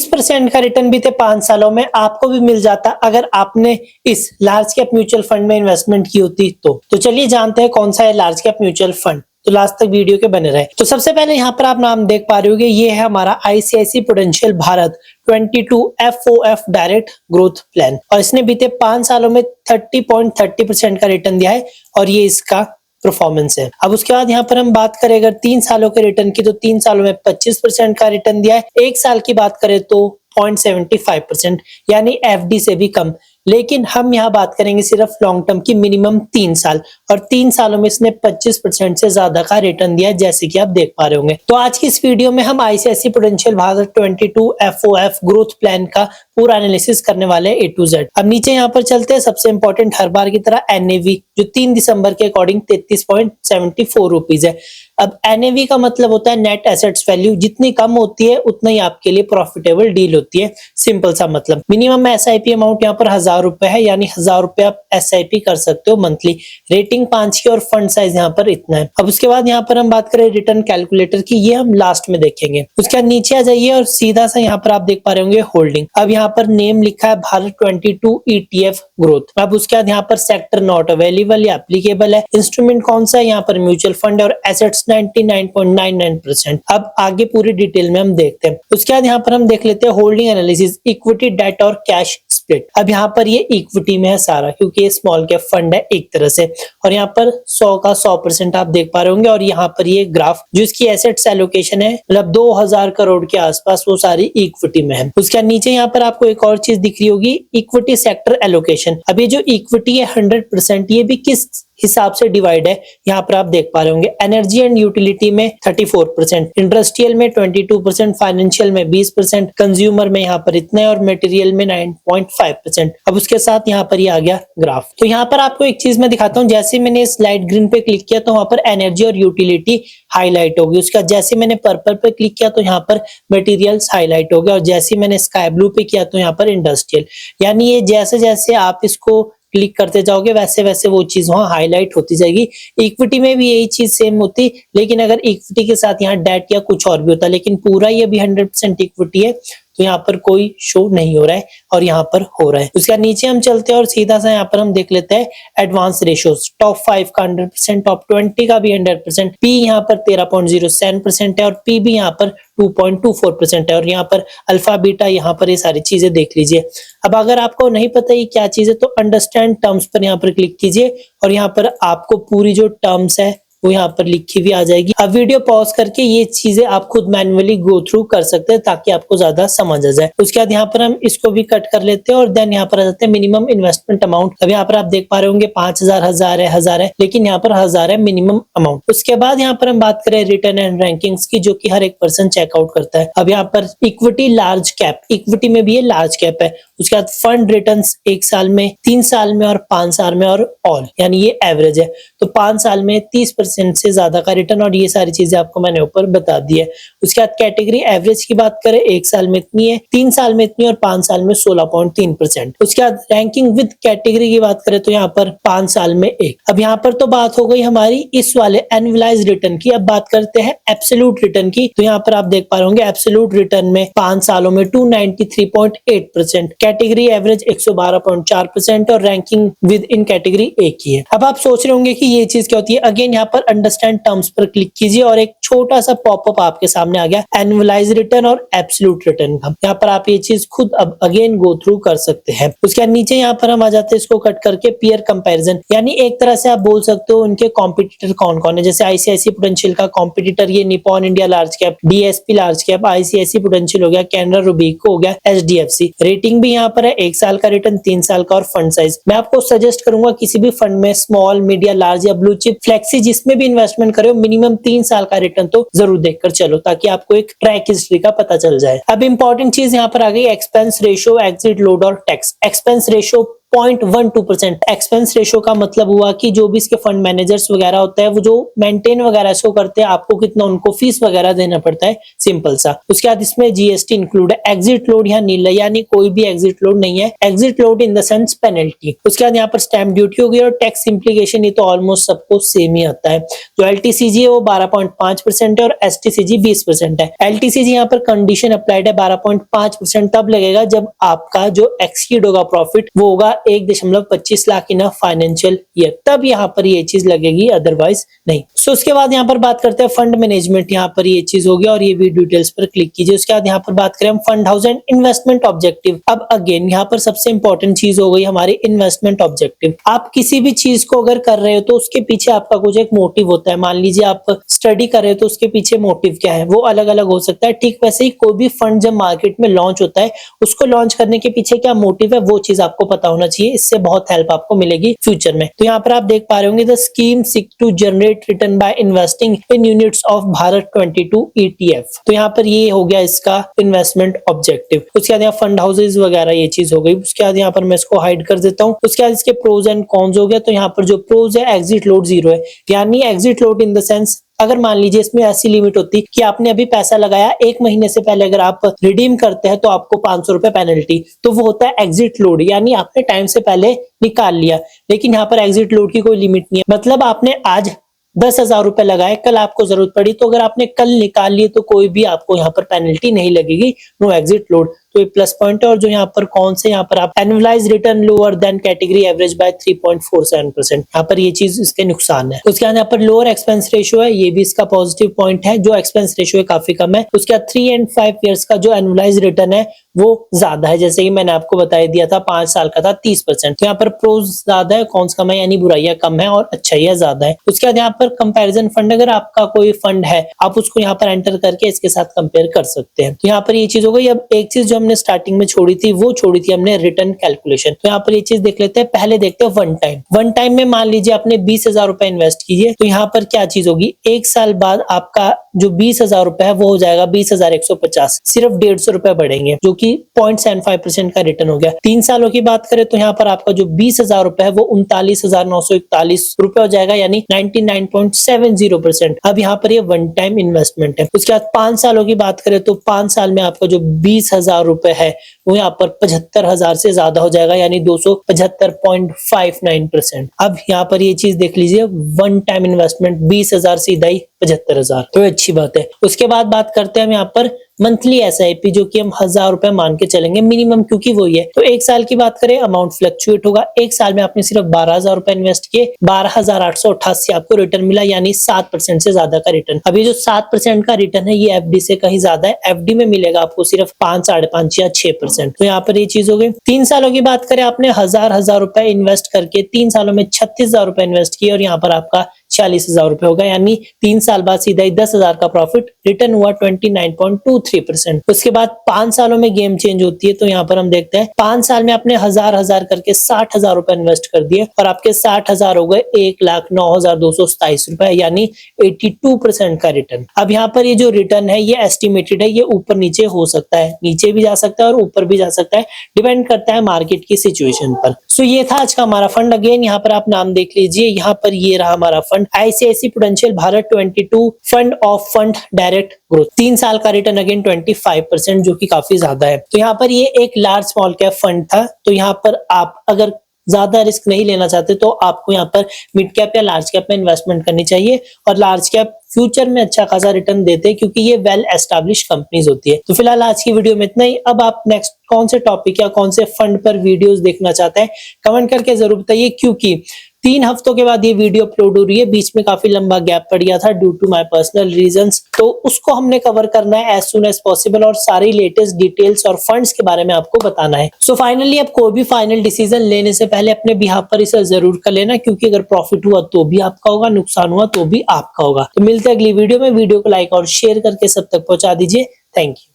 30% का रिटर्न बीते 5 सालों में आपको भी मिल जाता अगर आपने इस लार्ज कैप म्यूचुअल फंड में इन्वेस्टमेंट की होती तो चलिए जानते हैं कौन सा है लार्ज कैप म्यूचुअल फंड। तो लास्ट तक वीडियो के बने रहे। तो सबसे पहले यहाँ पर आप नाम देख पा रहे होंगे, ये है हमारा ICICI Prudential Bharat 22 FOF direct growth plan और इसने बीते 5 सालों में 30.30% का रिटर्न दिया है और ये इसका परफॉर्मेंस है। अब उसके बाद यहाँ पर हम बात करें अगर 3 सालों के रिटर्न की, तो 3 सालों में 25% का रिटर्न दिया है। 1 साल की बात करें तो 0.75% यानी एफडी से भी कम। लेकिन हम यहाँ बात करेंगे सिर्फ लॉन्ग टर्म की, मिनिमम 3 साल, और 3 सालों में इसने 25% से ज्यादा का रिटर्न दिया है, जैसे कि आप देख पा रहे होंगे। तो आज की इस वीडियो में हम ICICI Prudential Bharat 22 FOF growth plan का पूरा एनालिसिस करने वाले हैं A to Z। अब नीचे यहाँ पर चलते हैं। सबसे इंपॉर्टेंट हर बार की तरह NAV जो 3 दिसंबर के अकॉर्डिंग 33.74 रुपीज है। अब NAV का मतलब होता है नेट एसेट्स वैल्यू, जितनी कम होती है उतना ही आपके लिए प्रॉफिटेबल डील होती है। सिंपल सा मतलब। मिनिमम SIP अमाउंट यहाँ पर 1000 रुपए है, यानी 1000 रुपए आप SIP कर सकते हो मंथली। रेटिंग 5 की और फंड साइज यहाँ पर इतना है। अब उसके बाद यहाँ पर हम बात करें रिटर्न कैलकुलेटर की, ये हम लास्ट में देखेंगे। उसके बाद नीचे आ जाइए और सीधा सा यहाँ पर आप देख पा रहे होंगे होल्डिंग। अब यहाँ पर नेम लिखा है भारत 22 ETF ग्रोथ। अब उसके बाद यहाँ पर सेक्टर नॉट अवेलेबल या एप्लीकेबल है। इंस्ट्रूमेंट कौन सा है, यहाँ पर म्यूचुअल फंड है और एसेट्स 99.99%। अब आगे पूरी डिटेल में हम देखते हैं। उसके बाद यहाँ पर हम देख लेते हैं होल्डिंग एनालिसिस, इक्विटी, डेट और कैश स्प्लिट। अब यहाँ पर ये इक्विटी में है सारा, क्योंकि ये स्मॉल कैप फंड है एक तरह से, और यहाँ पर 100 का 100% आप देख पा रहे होंगे। और यहाँ पर ये ग्राफ जो इसकी एसेट्स एलोकेशन है, मतलब 2000 करोड़ के आसपास, वो सारी इक्विटी में है। उसके नीचे यहाँ पर आपको एक और चीज दिख रही होगी, इक्विटी सेक्टर एलोकेशन। अब ये जो इक्विटी है 100%, ये भी किस हिसाब से डिवाइड है, यहाँ पर आप देख पा रहे होंगे। एनर्जी एंड यूटिलिटी में 34%, इंडस्ट्रियल में 22%, फाइनेंशियल में 20%, कंज्यूमर में यहाँ पर इतना है और मटेरियल में 9.5%। अब उसके साथ यहाँ पर ये आ गया ग्राफ। तो यहाँ पर आपको एक चीज मैं दिखाता हूँ, जैसे मैंने इस लाइट ग्रीन पे क्लिक किया तो वहां पर एनर्जी और यूटिलिटी हाईलाइट होगी। उसका जैसे मैंने पर्पल पे क्लिक किया तो यहाँ पर मटेरियल्स हाईलाइट हो गया, और जैसे मैंने स्काई ब्लू पे किया तो यहाँ पर इंडस्ट्रियल। यानी ये जैसे जैसे आप इसको क्लिक करते जाओगे वैसे वैसे वो चीज वहां हाईलाइट होती जाएगी। इक्विटी में भी यही चीज सेम होती, लेकिन अगर इक्विटी के साथ यहाँ डेट या कुछ और भी होता, लेकिन पूरा ये भी 100% इक्विटी है, तो यहाँ पर कोई शो नहीं हो रहा है और यहाँ पर हो रहा है। उसके नीचे हम चलते हैं और सीधा सा यहाँ पर हम देख लेते हैं एडवांस रेशियोज। टॉप 5 का 100%, टॉप 20 का भी 100%, पी यहाँ पर 13.07% है और पी भी यहाँ पर 2.24% है, और यहाँ पर अल्फा बीटा, यहाँ पर ये सारी चीजें देख लीजिए। अब अगर आपको नहीं पता ये क्या चीज है तो अंडरस्टैंड टर्म्स पर यहाँ पर क्लिक कीजिए और यहाँ पर आपको पूरी जो टर्म्स है वो यहाँ पर लिखी भी आ जाएगी। अब वीडियो पॉज करके ये चीजें आप खुद मैन्युअली गो थ्रू कर सकते हैं ताकि आपको ज्यादा समझ आ जाए। उसके बाद यहाँ पर हम इसको भी कट कर लेते हैं और देन यहाँ पर आ जाते हैं मिनिमम इन्वेस्टमेंट अमाउंट। अब यहाँ पर आप देख पा रहे होंगे 5000, 1000 है, लेकिन यहाँ पर 1000 है मिनिमम अमाउंट। उसके बाद यहाँ पर हम बात करें रिटर्न एंड रैंकिंग्स की, जो कि हर एक पर्सन चेकआउट करता है। अब यहाँ पर इक्विटी लार्ज कैप, इक्विटी में भी ये लार्ज कैप है। उसके बाद फंड रिटर्न्स 1 साल में, 3 साल में और 5 साल में और ऑल, यानी ये एवरेज है। तो 5 साल में 30% से ज्यादा का रिटर्न, और ये सारी चीजें आपको मैंने ऊपर बता दी है। उसके बाद कैटेगरी एवरेज की बात करें, 1 साल में इतनी है, 3 साल में इतनी और 5 साल में 16.3%। उसके बाद रैंकिंग विद कैटेगरी की बात करें तो यहाँ पर 5 साल में 1। अब यहाँ पर तो बात हो गई हमारी इस वाले एनुअलाइज्ड रिटर्न की। अब बात करते हैं एब्सोल्यूट रिटर्न की। तो यहाँ पर आप देख पा रहे होंगे एब्सोल्यूट रिटर्न में 5 सालों में 293.8%, कैटेगरी एवरेज 112.4% और रैंकिंग विद इन कैटेगरी 1 ही है। अब आप सोच रहे होंगे कि ये चीज क्या होती है। अगेन यहाँ पर अंडरस्टैंड टर्म्स पर क्लिक कीजिए और एक छोटा सा पॉपअप आपके सामने आ गया एनुअलाइज्ड रिटर्न और एब्सोल्यूट रिटर्न का। यहाँ पर आप ये चीज खुद अब अगेन गो थ्रू कर सकते हैं। उसके नीचे यहाँ पर हम आ जाते हैं इसको कट करके पीयर कंपैरिजन, यानी एक तरह से आप बोल सकते हो उनके कॉम्पिटिटर कौन कौन है। जैसे आईसीआईसी प्रूडेंशियल का कॉम्पिटिटर ये Nippon India large cap, DSP large cap, ICICI Prudential हो गया, कैनरा रूबिको हो गया, एचडीएफसी। रेटिंग भी यहाँ पर है, 1 साल का रिटर्न, 3 साल का और फंड साइज। मैं आपको सजेस्ट करूंगा किसी भी फंड में स्मॉल, मीडिया, लार्ज या ब्लू चिप, फ्लेक्सी, जिसमें भी इन्वेस्टमेंट करे मिनिमम 3 साल का रिटर्न तो जरूर देखकर चलो, ताकि आपको एक ट्रैक हिस्ट्री का पता चल जाए। अब इंपॉर्टेंट चीज यहाँ पर आ गई एक्सपेंस रेशियो, एग्जिट, लोड और tax. Expense ratio 0.12%। Expense ratio का मतलब हुआ कि जो भी इसके फंड मैनेजर्स वगैरह होता है वो जो मेंटेन वगैरह इसको करते हैं, आपको कितना उनको फीस वगैरह देना पड़ता है, सिंपल सा। उसके बाद इसमें जीएसटी इंक्लूड है। एग्जिट लोड यहाँ नील है, यानी कोई भी एग्जिट लोड नहीं है। Exit load in the sense penalty. उसके बाद यहाँ पर स्टैंप ड्यूटी होगी और टैक्स इम्प्लीकेशन ये तो ऑलमोस्ट सबको सेम ही आता है। जो एलटीसीजी है वो 12.5% है और एसटीसीजी 20% है। एलटीसीजी यहाँ पर कंडीशन अप्लाइड है, 12.5% तब लगेगा जब आपका जो एक्सीड होगा प्रॉफिट वो होगा 1.25 लाख इन अ फाइनेंशियल ईयर, तब यहाँ पर ये चीज लगेगी, अदरवाइज नहीं। सो उसके बाद यहाँ पर बात करते हैं फंड मैनेजमेंट, यहाँ पर ये चीज हो गया और ये भी डिटेल्स पर क्लिक कीजिए। उसके बाद यहाँ पर बात करें हम fund house and investment objective. अब अगेन यहाँ पर सबसे इंपॉर्टेंट चीज हो गई हमारी इन्वेस्टमेंट ऑब्जेक्टिव। आप किसी भी चीज को अगर कर रहे हो तो उसके पीछे आपका कुछ एक मोटिव होता है। मान लीजिए आप स्टडी कर रहे हो तो उसके पीछे मोटिव क्या है, वो अलग अलग हो सकता है। ठीक वैसे ही कोई भी फंड जब मार्केट में लॉन्च होता है, उसको लॉन्च करने के पीछे क्या मोटिव है वो चीज आपको पता होना चाहिए। इससे बहुत हेल्प आपको मिलेगी फ्यूचर में। तो यहाँ पर आप देख पा रहे होंगे, the scheme seeks to generate return by investing in units of Bharat 22 ETF। तो यहाँ पर ये हो गया इसका इन्वेस्टमेंट ऑब्जेक्टिव। उसके बाद यहाँ फंड हाउसेज वगैरह ये चीज हो गई। उसके बाद यहाँ पर मैं इसको हाइड कर देता हूँ। उसके बाद इसके प्रोज एंड कॉन्स हो गया। तो यहाँ पर जो प्रोज है, एग्जिट लोड 0 है, यानी exit load in the sense अगर मान लीजिए इसमें ऐसी लिमिट होती कि आपने अभी पैसा लगाया, 1 महीने से पहले अगर आप रिडीम करते हैं तो आपको 500 रुपए पेनल्टी, तो वो होता है एग्जिट लोड, यानी आपने टाइम से पहले निकाल लिया। लेकिन यहाँ पर एग्जिट लोड की कोई लिमिट नहीं है, मतलब आपने आज 10,000 रुपए लगाए, कल आपको जरूरत पड़ी तो अगर आपने कल निकाल लिए तो कोई भी आपको यहाँ पर पेनल्टी नहीं लगेगी, नो एग्जिट लोड। तो ये प्लस पॉइंट है। और जो यहाँ पर कौन से, यहाँ पर आप annualise return lower than category average by 3.47%, यहाँ पर ये चीज इसके नुकसान है। उसके बाद यहाँ पर लोअर एक्सपेंस रेशियो है, ये भी इसका पॉजिटिव पॉइंट है, जो एक्सपेंस रेशियो है काफी कम है। उसके बाद 3 एंड 5 ईयर्स का जो एनुअलाइज रिटर्न है वो ज्यादा है, जैसे कि मैंने आपको बता दिया था 5 साल का था 30%। तो यहाँ पर प्रोज ज्यादा है, कॉन्स कम है, यानी बुराइयां कम है और अच्छाइयां ज्यादा है। उसके बाद यहाँ पर कंपैरिजन फंड, अगर आपका कोई फंड है आप उसको यहाँ पर एंटर करके इसके साथ कंपेयर कर सकते हैं। तो यहाँ पर ये चीज हो गई। अब एक चीज जो हमने स्टार्टिंग में छोड़ी थी वो छोड़ी थी हमने रिटर्न कैलकुलेशन। तो यहाँ पर ये चीज देख लेते हैं। पहले देखते हैं वन टाइम। वन टाइम में मान लीजिए आपने 20,000 रुपए इन्वेस्ट कीजिए, तो यहाँ पर क्या चीज होगी, 1 साल बाद आपका जो 20,000 रुपए है वो हो जाएगा 20,150, सिर्फ 150 रुपए बढ़ेंगे, जो कि 0.75% का रिटर्न हो गया। 3 सालों की बात करें तो यहाँ पर आपका जो 20,000 रुपए है वो 39,941 रुपए हो जाएगा, यानी 99.70%। अब यहाँ पर ये वन टाइम इन्वेस्टमेंट है। उसके बाद 5 सालों की बात करें तो 5 साल में आपका जो 20,000 रुपए है वो यहाँ पर 75,000 से ज्यादा हो जाएगा, यानी 275.59%। अब यहाँ पर ये चीज देख लीजिए, वन टाइम इन्वेस्टमेंट 20,000 सीधा ही 75,000, तो अच्छी बात है। उसके बाद बात करते हैं हम यहाँ पर मंथली एसआईपी, जो कि हम 1,000 रुपए मान के चलेंगे मिनिमम, क्योंकि वही है। तो 1 साल की बात करें, अमाउंट फ्लक्चुएट होगा। 1 साल में आपने सिर्फ 12,000 रुपए इन्वेस्ट किए, 12,888 आपको रिटर्न मिला, यानी 7% से ज्यादा का रिटर्न। अभी जो 7% का रिटर्न है ये एफडी से कहीं ज्यादा है। एफडी में मिलेगा आपको सिर्फ 5, 5.5 या 6%। तो यहाँ पर ये चीज हो गई। 3 सालों की बात करें, आपने 1,000 रुपए इन्वेस्ट करके 3 सालों में 36,000 रुपए इन्वेस्ट किए और यहाँ पर आपका 40,000 रुपए होगा, यानी 3 साल बाद सीधा ही 10,000 का प्रॉफिट। रिटर्न हुआ 29.23%। उसके बाद 5 सालों में गेम चेंज होती है। तो यहाँ पर हम देखते हैं 5 साल में आपने 1,000 करके 60,000 रुपए इन्वेस्ट कर दिए और आपके 60,000 हो गए 1,09,227 रुपए, यानी 82% का रिटर्न। अब यहाँ पर ये जो रिटर्न है ये एस्टिमेटेड है, ये ऊपर नीचे हो सकता है, नीचे भी जा सकता है और ऊपर भी जा सकता है, डिपेंड करता है मार्केट की सिचुएशन पर। सो ये था आज का हमारा फंड। अगेन यहाँ पर आप नाम देख लीजिए, यहाँ पर ये रहा हमारा fund, ICICI Prudential Bharat 22 fund of fund direct growth. 3 साल का रिटर्न अगेन 25%, जो कि काफी ज्यादा है। तो यहाँ पर ये एक लार्ज स्मॉल कैप फंड था। तो यहाँ पर आप अगर ज्यादा रिस्क नहीं लेना चाहते तो आपको यहाँ पर मिड कैप या लार्ज कैप में इन्वेस्टमेंट करनी चाहिए, और लार्ज कैप फ्यूचर में अच्छा खासा रिटर्न देते हैं क्योंकि ये वेल एस्टैब्लिश कंपनीज होती है। तो फिलहाल आज की वीडियो में इतना ही। अब आप नेक्स्ट कौन से टॉपिक या कौन से फंड पर वीडियोस देखना चाहते हैं कमेंट करके जरूर बताइए, क्योंकि 3 हफ्तों के बाद ये वीडियो अपलोड हो रही है। बीच में काफी लंबा गैप पड़ गया था due to my personal reasons, तो उसको हमने कवर करना है एज सुन एज पॉसिबल और सारी लेटेस्ट डिटेल्स और फंड्स के बारे में आपको बताना है। सो फाइनली अब कोई भी फाइनल डिसीजन लेने से पहले अपने बिहाफ पर इसे जरूर कर लेना, क्योंकि अगर प्रॉफिट हुआ तो भी आपका होगा, नुकसान हुआ तो भी आपका होगा। तो मिलते हैं अगली वीडियो में। वीडियो को लाइक और शेयर करके सब तक पहुंचा दीजिए। Thank you.